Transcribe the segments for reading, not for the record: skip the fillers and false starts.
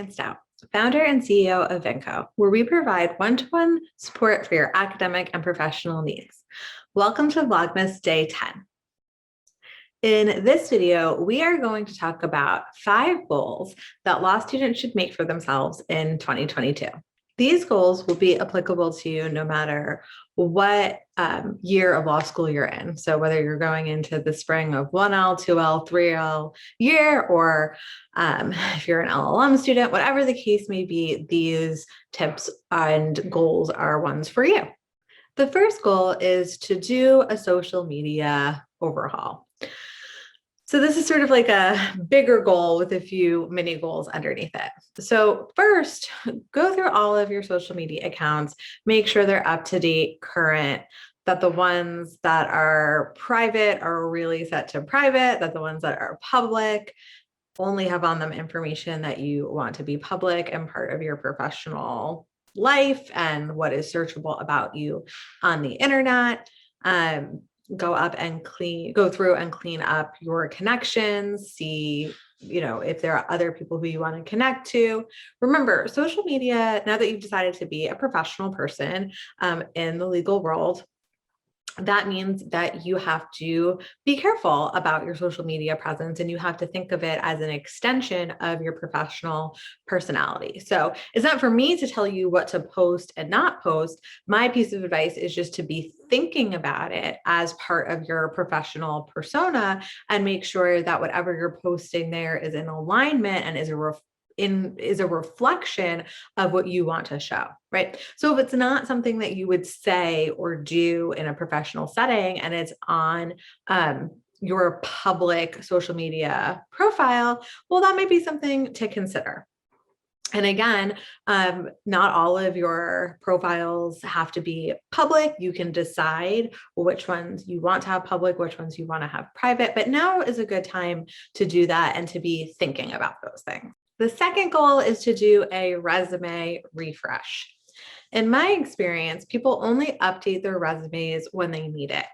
Ryan Stout, founder and CEO of Vinco, where we provide one-to-one support for your academic and professional needs. Welcome to Vlogmas Day 10. In this video, we are going to talk about 5 goals that law students should make for themselves in 2022. These goals will be applicable to you no matter what year of law school you're in. So whether you're going into the spring of 1L, 2L, 3L year, or if you're an LLM student, whatever the case may be, these tips and goals are ones for you. The first goal is to do a social media overhaul. So this is sort of like a bigger goal with a few mini goals underneath it. So first, go through all of your social media accounts, make sure they're up to date, current, that the ones that are private are really set to private, that the ones that are public only have on them information that you want to be public and part of your professional life and what is searchable about you on the internet. Go through and clean up your connections, see, if there are other people who you want to connect to. Remember, social media, now that you've decided to be a professional person in the legal world, that means that you have to be careful about your social media presence and you have to think of it as an extension of your professional personality. So it's not for me to tell you what to post and not post. My piece of advice is just to be thinking about it as part of your professional persona and make sure that whatever you're posting there is in alignment and is a reflection of what you want to show, right? So if it's not something that you would say or do in a professional setting and it's on your public social media profile, well, that might be something to consider. And again, not all of your profiles have to be public. You can decide which ones you want to have public, which ones you want to have private, but now is a good time to do that and to be thinking about those things. The second goal is to do a resume refresh. In my experience, people only update their resumes when they need it.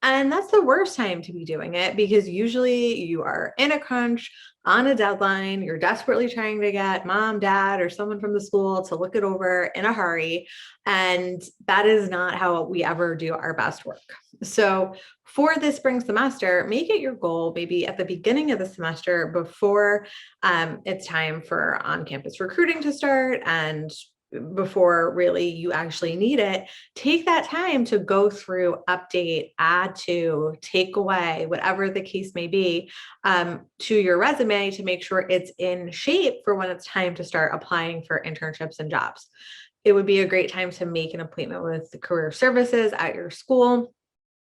And that's the worst time to be doing it because usually you are in a crunch, on a deadline, you're desperately trying to get mom, dad, or someone from the school to look it over in a hurry. And that is not how we ever do our best work. So for this spring semester, make it your goal maybe at the beginning of the semester before it's time for on-campus recruiting to start and before really you actually need it, take that time to go through, update, add to, take away, whatever the case may be, to your resume to make sure it's in shape for when it's time to start applying for internships and jobs. It would be a great time to make an appointment with the career services at your school.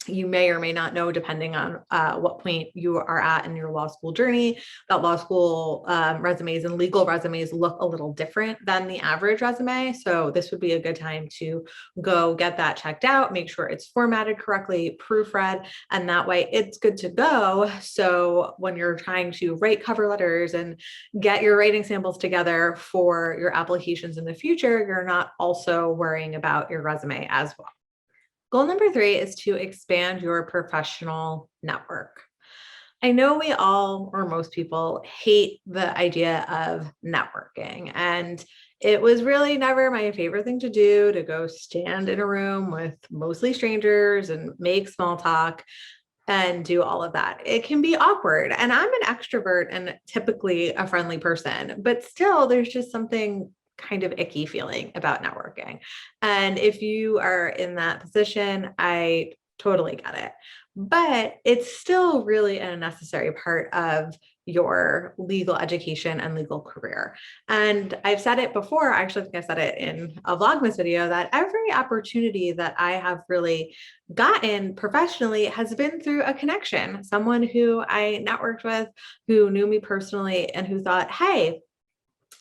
You may or may not know, depending on what point you are at in your law school journey, that law school resumes and legal resumes look a little different than the average resume. So this would be a good time to go get that checked out, make sure it's formatted correctly, proofread, and that way it's good to go. So when you're trying to write cover letters and get your writing samples together for your applications in the future, you're not also worrying about your resume as well. Goal number 3 is to expand your professional network. I know we all, or most people, hate the idea of networking. And it was really never my favorite thing to do, to go stand in a room with mostly strangers and make small talk and do all of that. It can be awkward. And I'm an extrovert and typically a friendly person, but still there's just something kind of icky feeling about networking. And if you are in that position, I totally get it. But it's still really a necessary part of your legal education and legal career. And I've said it before, I actually think I said it in a Vlogmas video, that every opportunity that I have really gotten professionally has been through a connection, someone who I networked with, who knew me personally and who thought, hey,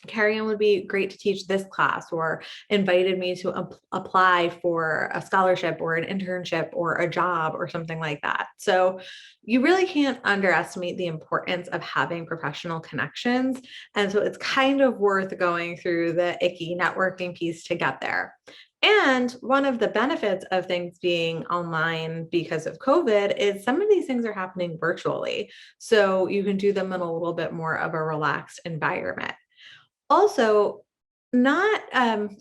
Carrie-Ann would be great to teach this class, or invited me to apply for a scholarship or an internship or a job or something like that. So you really can't underestimate the importance of having professional connections. And so it's kind of worth going through the icky networking piece to get there. And one of the benefits of things being online because of COVID is some of these things are happening virtually. So you can do them in a little bit more of a relaxed environment. Also, not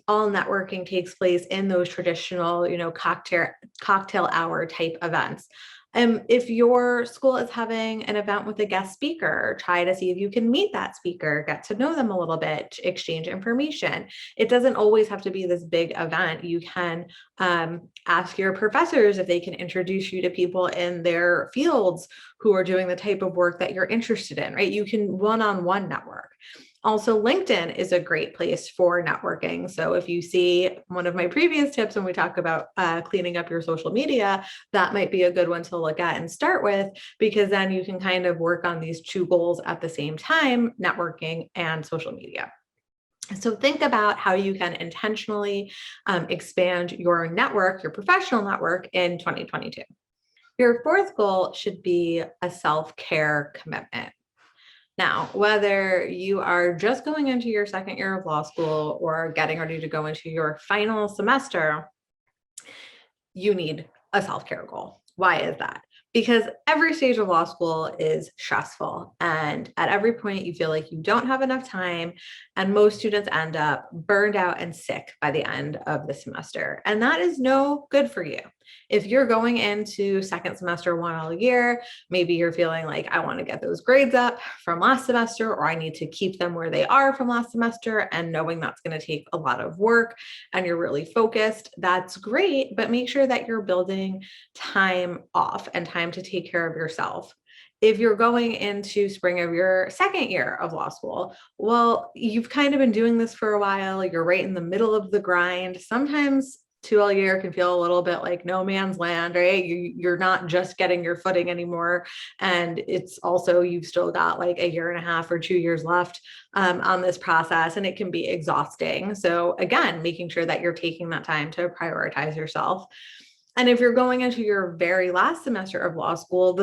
all networking takes place in those traditional, cocktail hour type events. If your school is having an event with a guest speaker, try to see if you can meet that speaker, get to know them a little bit, exchange information. It doesn't always have to be this big event. You can ask your professors if they can introduce you to people in their fields who are doing the type of work that you're interested in, right? You can one-on-one network. Also, LinkedIn is a great place for networking. So if you see one of my previous tips when we talk about cleaning up your social media, that might be a good one to look at and start with, because then you can kind of work on these two goals at the same time, networking and social media. So think about how you can intentionally expand your network, your professional network in 2022. Your fourth goal should be a self-care commitment. Now, whether you are just going into your second year of law school or getting ready to go into your final semester, you need a self-care goal. Why is that? Because every stage of law school is stressful. And at every point, you feel like you don't have enough time. And most students end up burned out and sick by the end of the semester. And that is no good for you. If you're going into second semester one all year, maybe you're feeling like, I want to get those grades up from last semester, or I need to keep them where they are from last semester, and knowing that's going to take a lot of work and you're really focused, that's great, but make sure that you're building time off and time to take care of yourself. If you're going into spring of your second year of law school, well, you've kind of been doing this for a while, you're right in the middle of the grind. Sometimes 2L year can feel a little bit like no man's land, right? You're not just getting your footing anymore. And it's also, you've still got like a year and a half or 2 years left on this process, and it can be exhausting. So again, making sure that you're taking that time to prioritize yourself. And if you're going into your very last semester of law school,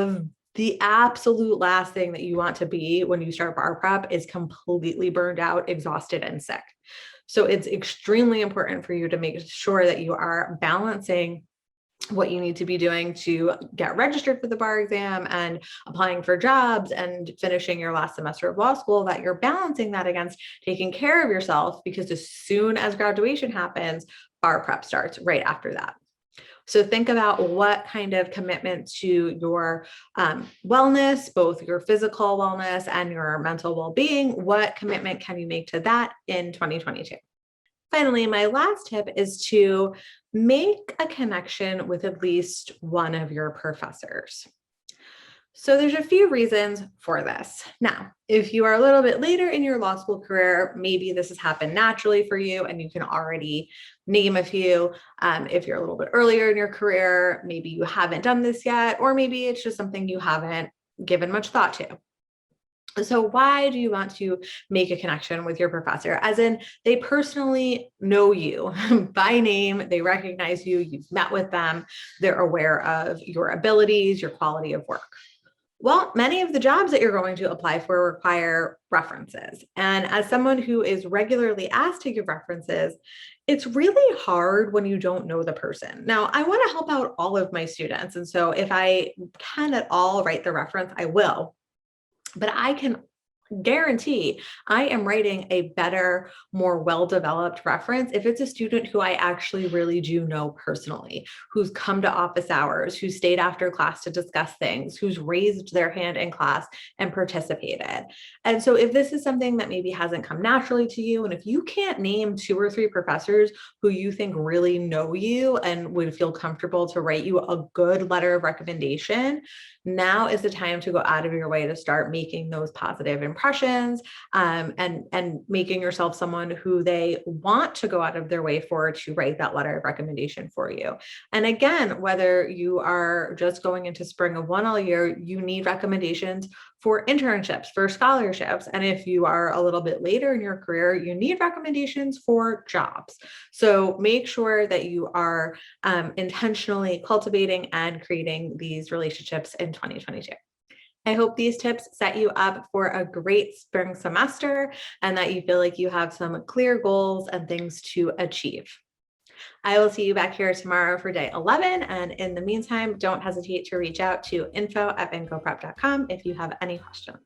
the absolute last thing that you want to be when you start bar prep is completely burned out, exhausted, and sick. So it's extremely important for you to make sure that you are balancing what you need to be doing to get registered for the bar exam and applying for jobs and finishing your last semester of law school, that you're balancing that against taking care of yourself, because as soon as graduation happens, bar prep starts right after that. So think about what kind of commitment to your wellness, both your physical wellness and your mental well-being, what commitment can you make to that in 2022? Finally, my last tip is to make a connection with at least one of your professors. So there's a few reasons for this. Now, if you are a little bit later in your law school career, maybe this has happened naturally for you and you can already name a few. If you're a little bit earlier in your career, maybe you haven't done this yet, or maybe it's just something you haven't given much thought to. So why do you want to make a connection with your professor? As in, they personally know you by name, they recognize you, you've met with them, they're aware of your abilities, your quality of work. Well, many of the jobs that you're going to apply for require references. And as someone who is regularly asked to give references, it's really hard when you don't know the person. Now, I want to help out all of my students. And so if I can at all write the reference, I will. But I can guarantee I am writing a better, more well-developed reference if it's a student who I actually really do know personally, who's come to office hours, who stayed after class to discuss things, who's raised their hand in class and participated. And so if this is something that maybe hasn't come naturally to you, and if you can't name 2 or 3 professors who you think really know you and would feel comfortable to write you a good letter of recommendation, now is the time to go out of your way to start making those positive impressions and making yourself someone who they want to go out of their way for to write that letter of recommendation for you. And again, whether you are just going into spring of one all year, you need recommendations for internships, for scholarships. And if you are a little bit later in your career, you need recommendations for jobs. So make sure that you are intentionally cultivating and creating these relationships in 2022. I hope these tips set you up for a great spring semester and that you feel like you have some clear goals and things to achieve. I will see you back here tomorrow for day 11. And in the meantime, don't hesitate to reach out to info@bancoprep.com if you have any questions.